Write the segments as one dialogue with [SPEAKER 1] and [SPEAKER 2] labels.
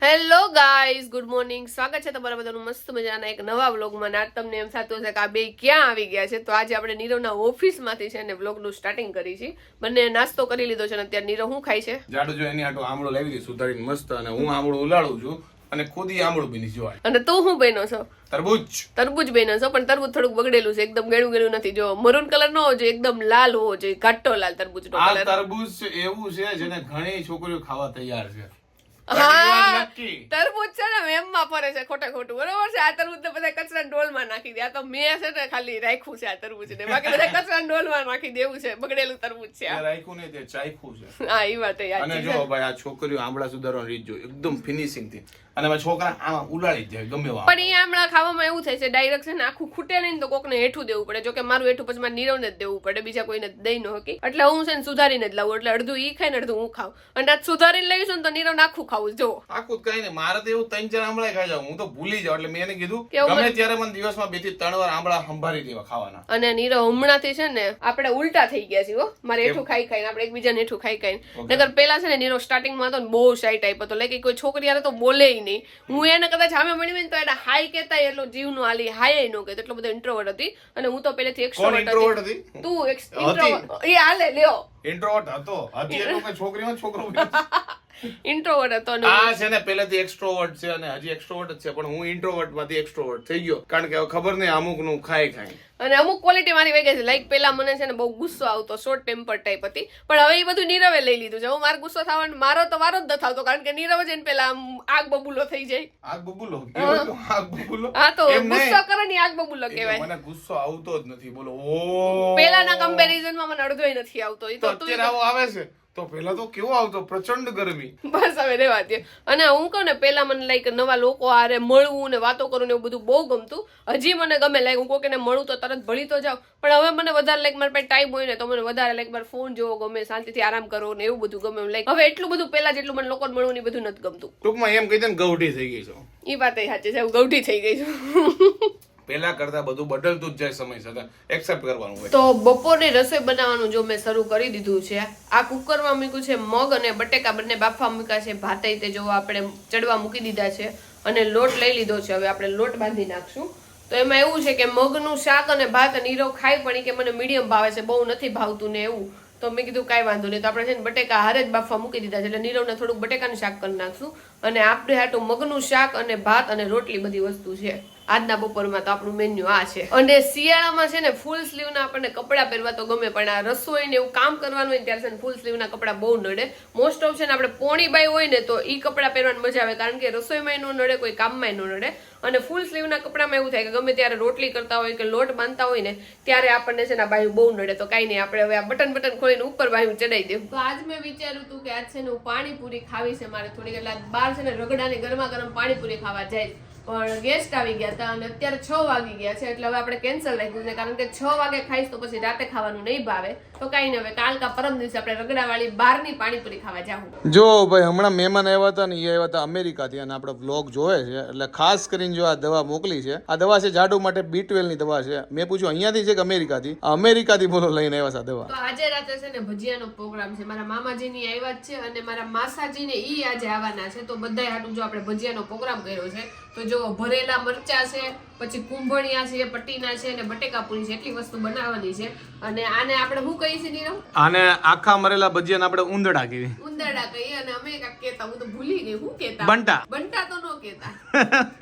[SPEAKER 1] Hello guys, good morning. સ્વાગત છે તમારા બધાનું મસ્ત મજાના એક નવા વ્લોગમાં. આજ તમને એમ થતું હશે કે આ બે ક્યાં આવી ગયા છે, તો આજે આપણે નીરવના ઓફિસમાંથી છે ને વ્લોગનું સ્ટાર્ટિંગ કરી છે. બંને નાસ્તો કરી લીધો છે અને અત્યારે નીરવ શું ખાય છે?
[SPEAKER 2] જાડુ જો એની આટો આમળો લાવી દીધું સુધારીને મસ્ત, અને હું આમળો ઉલાડું છું અને ખુદ ઈ આમળો બની જોવાય.
[SPEAKER 1] અને તું શું બન્યો છો?
[SPEAKER 2] તરબૂચ.
[SPEAKER 1] તરબૂચ બન્યો છો, પણ તરબૂચ થોડુંક બગડેલું છે, એકદમ ગેડું ગેડું નથી. જો મરૂન કલર નો હોવો જોઈએ, એકદમ લાલ હોવો જોઈએ, ઘાટો લાલ તરબૂચનો
[SPEAKER 2] આ
[SPEAKER 1] કલર.
[SPEAKER 2] તરબૂચ એવું છે જેને ઘણી છોકરીઓ ખાવા તૈયાર છે.
[SPEAKER 1] હા, તરબૂચ છે ને એમમાં ફરે છે ખોટે ખોટું, બરોબર છે. આ તરબૂચ ને બધા કચરા ડોલમાં નાખી દે. આ તો મેં છે ને ખાલી રાખ્યું છે આ તરબૂચ ને, બાકી બધા કચરા ડોલમાં નાખી દેવું છે. બગડેલું તરબૂચ છે આ.
[SPEAKER 2] રાખ્યું ને તે ચાખ્યું છે.
[SPEAKER 1] હા, એ વાત યાદ
[SPEAKER 2] અને જો ભાઈ આ છોકરીઓ આમળા સુધારવાની રીત જો એકદમ ફિનિશિંગ થી, અને આ છોકરા આમાં ઉલાડી જાય ગમે એવા.
[SPEAKER 1] પણ એ આમળા ખાવામાં એવું થાય છે ડાયરેક્ટ છે ને આખું ખૂટે નહીં તો કોકને હેઠું દેવું પડે. જો કે મારું હેઠું પછી મારે નીરવને જ દેવું પડે, બીજા કોઈને દઈ ન હકી. એટલે હું છે ને સુધારીને જ લાવું, એટલે અડધું ઈ ખાય ને અડધું હું ખાઉં. અને આ સુધારીને લઈશું ને તો નીરવ આખું ખાવું. જો
[SPEAKER 2] આખું કઈ નહીં, મારે તો એવું 3-4 આમળા ખાઈ જાવ, હું તો ભૂલી જાઉં. એટલે મેં એને કીધું
[SPEAKER 1] કેવું
[SPEAKER 2] ગમે ત્યારે મને દિવસમાં 2 થી 3 વાર આમળા સંભાળી દેવા ખાવાના.
[SPEAKER 1] અને નીરવ હમણાંથી છે ને આપણે ઉલટા થઈ ગયા છીએ. હો, મારે હેઠું ખાઈ ખાઈને આપણે એકબીજાને હેઠું ખાઈ ખાઈને. નકર પેલા છે ને નીરવ સ્ટાર્ટિંગમાં તો બહુ શાય ટાઈપ હતો, લાઈક કોઈ છોકરી યારે તો બોલે નહીં. હું એને કદાચ સામે મળી ને તો એને હાઈ કહેતા એટલો જીવનું હાલી હાય ન કહેતો, એટલો બધો ઇન્ટ્રોવર્ટ હતી. અને હું તો પહેલેથી એક્સ્ટ્રોવર્ટ હતી. તું ઇન્ટ્રોવર્ટ એ હાલે લ્યો
[SPEAKER 2] ઇન્ટ્રોવર્ટ હતો એટલે કોઈ છોકરીઓ છોકરો
[SPEAKER 1] ઇન્ટ્રોવર્ટ હતો ને
[SPEAKER 2] આ છે ને પહેલેથી એક્સ્ટ્રોવર્ટ છે અને હજી એક્સ્ટ્રોવર્ટ જ છે, પણ હું ઇન્ટ્રોવર્ટ માંથી એક્સ્ટ્રોવર્ટ થઈ ગયો, કારણ કે હવે ખબર નહીં અમુક નું ખાય
[SPEAKER 1] અને અમુક ક્વોલિટી મારી વહી ગઈ છે. લાઈક પેલા મને છે ને બહુ ગુસ્સો આવતો, શોર્ટ ટેમ્પર ટાઈપ હતી, પણ હવે એ બધું નીરવે લઈ લીધું છે. હું મારો ગુસ્સો થવાનો મારો તો વારો જ ન થતો, કારણ કે નીરવ છે ને પેલા આગ બબુલો થઈ જાય.
[SPEAKER 2] આગ બબુલો? આગ બબુલો?
[SPEAKER 1] હા, તો ગુસ્સો કરે ને આગ બબુલો કહેવાય.
[SPEAKER 2] મને ગુસ્સો આવતો જ નથી, બોલો. ઓ
[SPEAKER 1] પેલાના કમ્પેરિઝન માં મને અડધોય નથી આવતો. એ તો
[SPEAKER 2] અત્યારે આવો આવે છે, તો પેલા તો કેવો આવતો, પ્રચંડ ગરમી.
[SPEAKER 1] બસ હવે રહેવા દે. અને હું કહું ને પેલા મને લાઈક નવા લોકો હારે મળવું ને વાતો કરવું ને એવું બધું બહુ ગમતું. હજી મને ગમે, લાઈક હું કોઈને મળું તો તરત ભળી તો જાઉં, પણ હવે મને વધારે લાઈક મારા પાસે ટાઈમ હોય ને તો મને વધારે લાઈક મારે ફોન જોવો ગમે, શાંતિથી આરામ કરવો ને એવું બધું ગમે. લાઈક હવે એટલું બધું પેલા જેટલું મને લોકોને મળવું ને બધું નથી ગમતું.
[SPEAKER 2] ટૂંકમાં એમ કહી દે ને ગૌઠી થઈ ગઈ છો.
[SPEAKER 1] એ વાત સાચી છે, હું ગૌઠી થઈ ગઈ છું.
[SPEAKER 2] પેલા કરતા બધું બદલતું જ જાય સમય સાથે, એક્સેપ્ટ કરવાનું હોય.
[SPEAKER 1] તો બપોરની રસોઈ બનાવવાનું જો મેં શરૂ કરી દીધું છે. આ કુકરમાં મૂક્યું છે મગ અને બટેકા, બંને બાફવા મૂક્યા છે. ભાતે તે જો આપણે ચડવા મૂકી દીધા છે અને લોટ લઈ લીધો છે. હવે આપણે લોટ બાંધી નાખશું. તો એમાં એવું છે કે મગનું શાક અને ભાત નીરવ ખાય, પણ કે મને મીડિયમ ભાવે છે, બહુ નથી ભાવતું ને એવું. તો મેં કીધું કાંઈ વાંધો નહીં, તો આપણે છે ને બટેકા હારે જ બાફવા મૂકી દીધા છે, એટલે નીરવને થોડુંક બટેકાનું શાક કરી નાખશું. અને આપણે હાટું મગનું શાક અને ભાત અને રોટલી બધી વસ્તુ છે આજના બપોરમાં. તો આપણું મેન્યુ આ છે. અને શિયાળામાં છે ને ફૂલ સ્લીવના આપણને કપડાં પહેરવા તો ગમે, પણ આ રસોઈ ને એવું કામ કરવાનું હોય ત્યારે છે ને ફૂલ સ્લીવના કપડાં બહુ નડે. મોસ્ટ ઓફ છે ને આપણે પોણી બાઈ હોય ને તો ઈ કપડાં પહેરવાની મજા આવે, કારણ કે રસોઈમાં ન નડે, કોઈ કામમાં ન નડે. અને ફૂલ સ્લીવના કપડામાં એવું થાય કે ગમે ત્યારે રોટલી કરતા હોય કે લોટ બાંધતા હોય ને ત્યારે આપણને છે ને બાયું બહુ નડે. તો કાંઈ નહીં, આપણે હવે આ બટન ખોલીને ઉપર બાયું ચડાવી દેવું. તો આજ મેં વિચાર્યું હતું કે આજ છે ને હું પાણીપુરી ખાવી છે મારે થોડીક, એટલે બહાર છે ને રગડાની ગરમા ગરમ પાણીપુરી ખાવા જાય, પણ ગેસ્ટ આવી ગયા હતા અને અત્યારે 6 વાગી ગયા છે, એટલે હવે આપણે કેન્સલ રાખ્યું છે, કારણ કે 6 વાગે ખાઈશ તો પછી રાતે ખાવાનું નહીં ભાવે. તો કાંઈ નહીં, હવે કાલ કા પરમ દિવસે આપણે રગડાવાળી બહારની પાણીપુરી ખાવા જાવું.
[SPEAKER 2] જો ભાઈ હમણાં મહેમાન આવ્યા હતા ને, એ આવ્યા હતા અમેરિકાથી, અને આપણે વ્લોગ જોવે છે, એટલે ખાસ કરીને જો આ દવા મોકલી છે. આ દવા છે જાડુ માટે B12 ની દવા છે. મેં પૂછ્યું અહીંયાથી છે કે અમેરિકાથી બોલો લઈને આવ્યા છે દવા.
[SPEAKER 1] તો આજે રાતે છે ને ભજીયાનો પ્રોગ્રામ છે. મારા મામાજીની આવ્યા જ છે અને મારા માસાજીને ઈ આજે આવવાના છે, તો બધાય હાટું જો આપણે ભજીયાનો પ્રોગ્રામ કર્યો છે. તો જો ભરેલા મરચા છે, પછી કુંભણિયા છે, પટીના છે અને બટેકા પૂરી છે, એટલી વસ્તુ બનાવવાની છે. અને આને આપણે શું કહીએ છીએ નીરવ?
[SPEAKER 2] આને આખા મરેલા ભજીયાને આપણે ઉંદરડા કહીએ.
[SPEAKER 1] ઉંદરડા કહીએ. અને અમે કાંઈક કહેતા, હું તો ભૂલી ગઈ, શું કહેતા? બંટા તો ન કહેતા,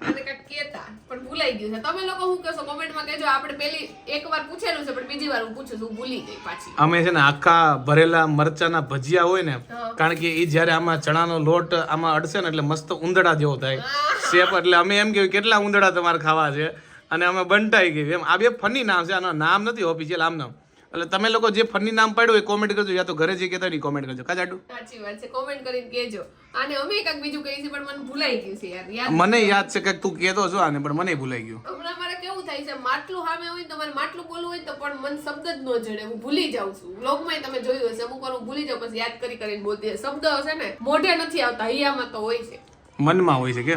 [SPEAKER 1] અને કાંઈક કહેતા પણ ભૂલાઈ ગયું છે. તમે લોકો શું કહેશો કોમેન્ટમાં કહેજો. આપણે પેલી એકવાર પૂછેલું છે, પણ બીજી વાર હું પૂછું છું, ભૂલી ગઈ પાછી.
[SPEAKER 2] અમે છે ને આખા ભરેલા મરચાના ભજીયા હોય ને, કારણ કે એ જયારે આમાં ચણાનો લોટ આમાં અડશે ને એટલે મસ્ત ઉંદરડા જેવો થાય શેપ, એટલે અમે એમ કહ્યું કેટલા ઉંદરડા તમારે ખાવા છે, અને અમે બંટાઈ ગઈ એમ. આ બે ફની નામ છે, આનો નામ નથી ઓફિશિયલ આમ નામ. એટલે તમે લોકો જે ફની નામ પાડ્યું એ કોમેન્ટ કરજો, યા તો ઘરે જે કહેતા હોય કોમેન્ટ કરજો. કાજાડું
[SPEAKER 1] સાચી વાત છે, કોમેન્ટ કરીને કહેજો. આને અમે કાંઈક બીજું કહીએ છીએ, પણ મને ભૂલાઈ ગયું છે યાર.
[SPEAKER 2] મને યાદ છે કે તું કહેતો છો આને, પણ મને ભૂલાઈ ગયું.
[SPEAKER 1] હમણાં મારે કેવું થાય છે, માટલું સામે હોય તો મારે માટલું બોલવું હોય તો પણ મને શબ્દ જ ન જડે, હું ભૂલી જાઉં છું. વ્લોગમાં તમે જોયું હશે, અમુક વાર હું ભૂલી જાઉં, પછી યાદ કરીને બોલતી. શબ્દ છે ને મોઢે નથી આવતા, હૈયામાં તો હોય છે,
[SPEAKER 2] મનમાં હોય છે કે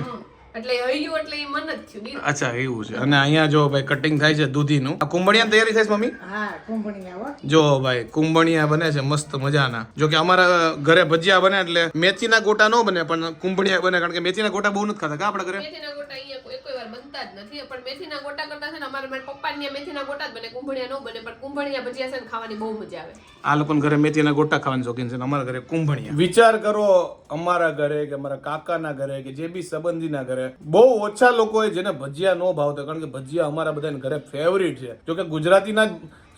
[SPEAKER 1] એટલે હૈયું એટલે ઈ મન જ થયું ઈ.
[SPEAKER 2] અચ્છા એવું છે. અને અહીંયા જો ભાઈ કટિંગ થાય છે દૂધીનું. આ કુંભણિયાની તૈયારી થાય છે મમ્મી?
[SPEAKER 3] હા કુંભણિયા હો.
[SPEAKER 2] જો ભાઈ કુંભણિયા બને છે મસ્ત મજાના. જો કે અમારા ઘરે ભજીયા બને એટલે મેથીના ગોટા ન બને પણ કુંભણિયા બને, કારણ કે મેથીના ગોટા બહુ નથી ખાતા કા આપણા ઘરે.
[SPEAKER 1] મેથીના ગોટા અહીંયા કોઈ વાર બનતા જ નથી, પણ મેથીના ગોટા કરતા છે ને મારા પપ્પાને ત્યાં મેથીના ગોટા જ બને, કુંભણિયા ન બને. પણ કુંભણિયા ભજીયા છે ને ખાવાની બહુ મજા આવે.
[SPEAKER 2] આ લોકોના ઘરે મેથીના ગોટા ખાવાની શોખીન છે ને અમારા ઘરે કુંભણિયા. વિચાર કરો અમારા ઘરે કે અમારા કાકાના ઘરે કે જે બી સંબંધીના ઘરે બહુ ઓછા લોકો જેને ભજીયા ન ભાવતા, કારણ કે ભજીયા અમારા બધાના ઘરે ફેવરિટ છે. જો કે ગુજરાતીના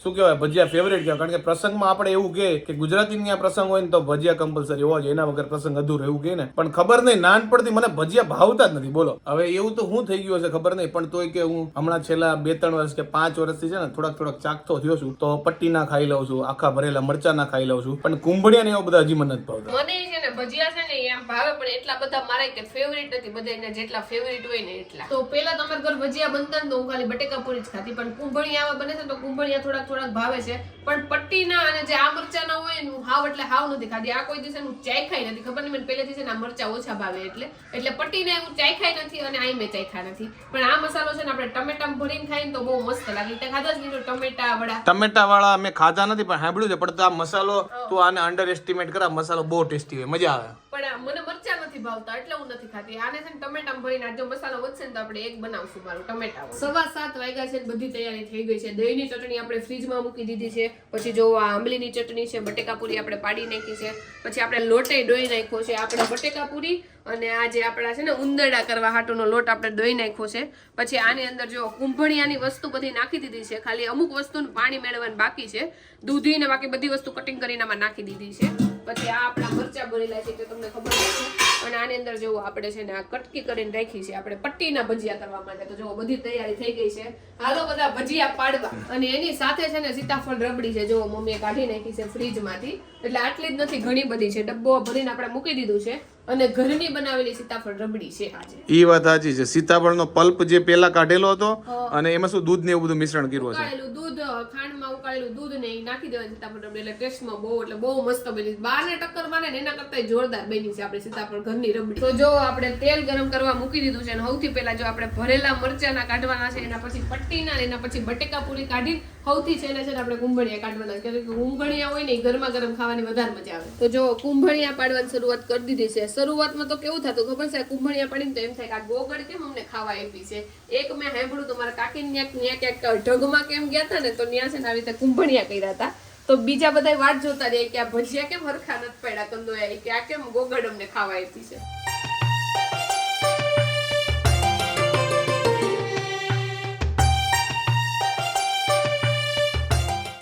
[SPEAKER 2] શું કહેવાય ભજીયા ફેવરેટ કહેવાય, કારણ કે પ્રસંગમાં આપણે એવું કે ગુજરાતીની આ પ્રસંગ હોય ને તો ભજીયા કમ્પલસરી હોવા જોઈએ, એના વગર પ્રસંગ અધૂરો એવું કહે ને. પણ ખબર નહીં નાનપણથી મને ભજીયા ભાવતા જ નથી. બોલો હવે એવું તો હું થઈ ગયું હશે ખબર નહીં, પણ તોય કે હું હમણાં છેલ્લા 2-3 વર્ષ કે 5 વર્ષથી છે ને થોડાક ચાખતો થયો છું, તો પટ્ટીના ખાઈ લઉં છું, આખા ભરેલા મરચાના ખાઈ લઉં છું, પણ કુંભળિયા ને એવા બધા હજી મને નથી ભાવતા.
[SPEAKER 1] મને છે ને ભજીયા છે ને એમ ભાવે, પણ એટલા બધા મારે કે ફેવરિટ નથી. બધાને જેટલા ફેવરિટ હોય ને એટલા. તો પેલા તો અમારા ઘર ભજીયા બનતા ને તો હું ખાલી બટેકા પૂરી જ ખાતી, પણ કુંભળિયા આવા બને છે તો કુંભળિયા થોડાક ભાવે છે. પણ પટ્ટીના અને જે આ મરચાના હોય ને હાવ એટલે હાવ નથી ખાધી. આ કોઈ દિવસે હું ચાય ખાઈ નથી, ખબર નહીં મને પહેલેથી છે ને આ મરચા ઓછા ભાવે એટલે પટ્ટીને હું ચાય ખાઈ નથી અને આઈ મેં ચાય ખા નથી. પણ આ મસાલો છે ને આપણે ટમેટામાં ભરીને ખાઈએ ને તો બહુ મસ્ત લાગે. તે ખાધા જ નહીં ટમેટા વડા?
[SPEAKER 2] ટમેટા વાળા મેં ખાધા નથી પણ સાંભળ્યું છે. પણ આ મસાલો તું આને અંડર એસ્ટિમેટ કરા, મસાલો બહુ ટેસ્ટી હોય, મજા આવે.
[SPEAKER 1] પણ મને મરચા નથી ભાવતા એટલે હું નથી ખાતી. આને છે ને ટમેટામાં ભરીને આ જો મસાલો વધશે ને તો આપણે એક બનાવશું મારું ટમેટા. 7:15 વાગ્યા છે, બધી તૈયારી થઈ ગઈ છે. દહીંની ચટણી આપણે ફ્રીજમાં મૂકી દીધી છે. પછી જો આ આંબલીની ચટણી છે, બટેકા પૂરી આપણે પાડી નાખી છે. પછી આપણે લોટે દોઈ નાખ્યો છે, આપણે બટેકા પૂરી અને આ જે આપણા છે ને ઉંદરડા કરવા હાટુનો લોટ આપણે દોઈ નાખ્યો છે. પછી આની અંદર જો કુંભણિયાની વસ્તુ બધી નાખી દીધી છે, ખાલી અમુક વસ્તુનું પાણી મેળવવાનું બાકી છે. દૂધી ને બાકી બધી વસ્તુ કટિંગ કરીને આમાં નાખી દીધી છે. પછી આ આપણા મરચા ભરેલા છે, તમને ખબર નથી. અને આની અંદર જો આપણે છે ને આ કટકી કરીને રાખી છે આપણે પટ્ટીના ભજીયા કરવા માટે. તો જો બધી તૈયારી થઈ ગઈ છે, હાલો બધા ભજીયા પાડવા. અને એની સાથે છે ને સીતાફળ રબડી છે, જો મમ્મીએ કાઢી નાખી છે ફ્રીજમાંથી. એટલે આટલી જ નથી, ઘણી બધી છે. ડબ્બો ભરીને આપણે મૂકી દીધું છે અને ઘરની બનાવેલી સીતાફળ રબડી છે આજે.
[SPEAKER 2] ઈ વાત સાચી છે. સીતાફળનો પલ્પ જે પેલા કાઢેલો હતો અને એમાં શું દૂધ ને એવું બધું મિશ્રણ કર્યું છે.
[SPEAKER 1] ઉકાળેલું દૂધ, ખાંડમાં ઉકાળેલું દૂધ ને ઈ નાખી દેવાનું સીતાફળ રબડી, એટલે ટેસ્ટમાં બહુ એટલે બહુ મસ્ત બની. બહારને ટક્કર મારે ને એના કરતા જોરદાર બની છે આપણે સીતાફળ ઘરની રબડી. તો જો આપણે તેલ ગરમ કરવા મૂકી દીધું છે અને સૌથી પહેલા જો આપણે ભરેલા મરચાના કાઢવાના છે, એના પછી પટ્ટીના, એના પછી બટેકા પૂરી કાઢી સૌથી છેલ્લે છે ને આપણે કુંભળિયા કાઢવાના છે. કારણ કે કુંભળિયા હોય ને એ ગરમા ગરમ ખાવાની વધારે મજા આવે. તો જો કુંભળિયા પાડવાની શરૂઆત કરી દીધી છે. શરૂઆતમાં તો કેવું થતું ખબર છે, કુંભળિયા પાડીને તો એમ થાય કે આ ગોગળ કેમ અમને ખાવા આપી છે. એક મેં સાંભળ્યું તો મારા કાકી ક્યાંક ઢગમાં કેમ ગયા હતા ને તો ત્યાં છે ને આવી રીતે કુંભળિયા કર્યા હતા. તો બીજા બધા વાટ જોતા રહે કે આ ભજીયા કેમ હરખા નથી પડ્યા કંદોયા, કે આ કેમ ગોગળ અમને ખાવા આપી છે.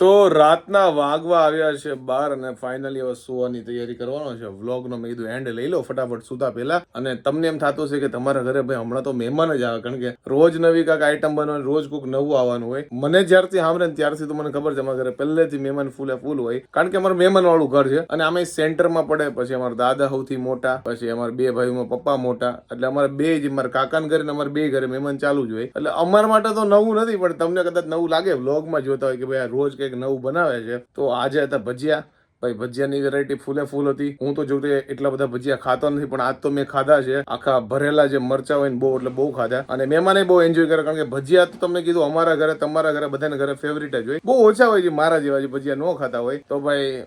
[SPEAKER 2] તો રાતના વાગવા આવ્યા છે 12 અને ફાઇનલી હવે સુવાની તૈયારી કરવાનો છે. વ્લોગનો મેં કીધું એન્ડ લઈ લો ફટાફટ સુતા પહેલા. અને તમને એમ થતું છે કે તમારા ઘરે ભાઈ હમણાં તો મહેમાન જ આવે, કારણ કે રોજ નવી કાંઈક આઈટમ બનવાની, રોજ કોઈક નવું આવવાનું હોય. મને જ્યારથી સાંભળે ને ત્યારથી તો મને ખબર છે અમારા ઘરે પહેલેથી મહેમાન ફૂલ હોય, કારણ કે અમારું મહેમાન વાળું ઘર છે. અને આમાં સેન્ટરમાં પડે, પછી અમારા દાદા સૌથી મોટા, પછી અમારા 2 ભાઈઓમાં પપ્પા મોટા, એટલે અમારે 2 જ મારા કાકાના ઘરે ને અમારા 2 ઘરે મહેમાન ચાલુ જ હોય. એટલે અમારા માટે તો નવું નથી, પણ તમને કદાચ નવું લાગે વ્લોગમાં જોતા હોય કે ભાઈ આ રોજ નવું બનાવે છે. તો આજે હતા ભજીયા. ભાઈ ભજીયાની વેરાયટી ફૂલ હતી. હું તો જોકે એટલા બધા ભજીયા ખાતો નથી, પણ આજ તો મેં ખાધા છે. આખા ભરેલા જે મરચા હોય ને બહુ એટલે બહુ ખાધા. અને મહેમાને બહુ એન્જોય કરે, કારણ કે ભજીયા તો તમને કીધું અમારા ઘરે, તમારા ઘરે, બધાના ઘરે ફેવરિટ જ હોય. બહુ ઓછા હોય છે મારા જેવા જે ભજીયા ન ખાતા હોય. તો ભાઈ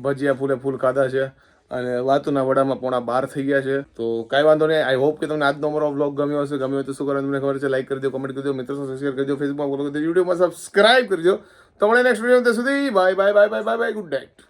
[SPEAKER 2] ભજીયા ફૂલ ખાધા છે. અને વાતુના વડામાં 11:15 થઈ ગયા છે. તો કાંઈ વાંધો નહીં. આઈ હોપ કે તમને આજનો અમારો વ્લોગ ગમ્યો હશે. ગમ્યો હોય તો શું કરવાનું તમને ખબર છે, લાઈક કરી દો, કમેન્ટ કરી દો, મિત્રો સાથે શેર કરી દો, ફેસબુકમાં ફોલો કરી દો, યુટ્યુબમાં સબસ્ક્રાઇબ કરી દો. તો મળે નેક્સ્ટ વિડીયો. ત્યાં સુધી બાય, ગુડ નાઇટ.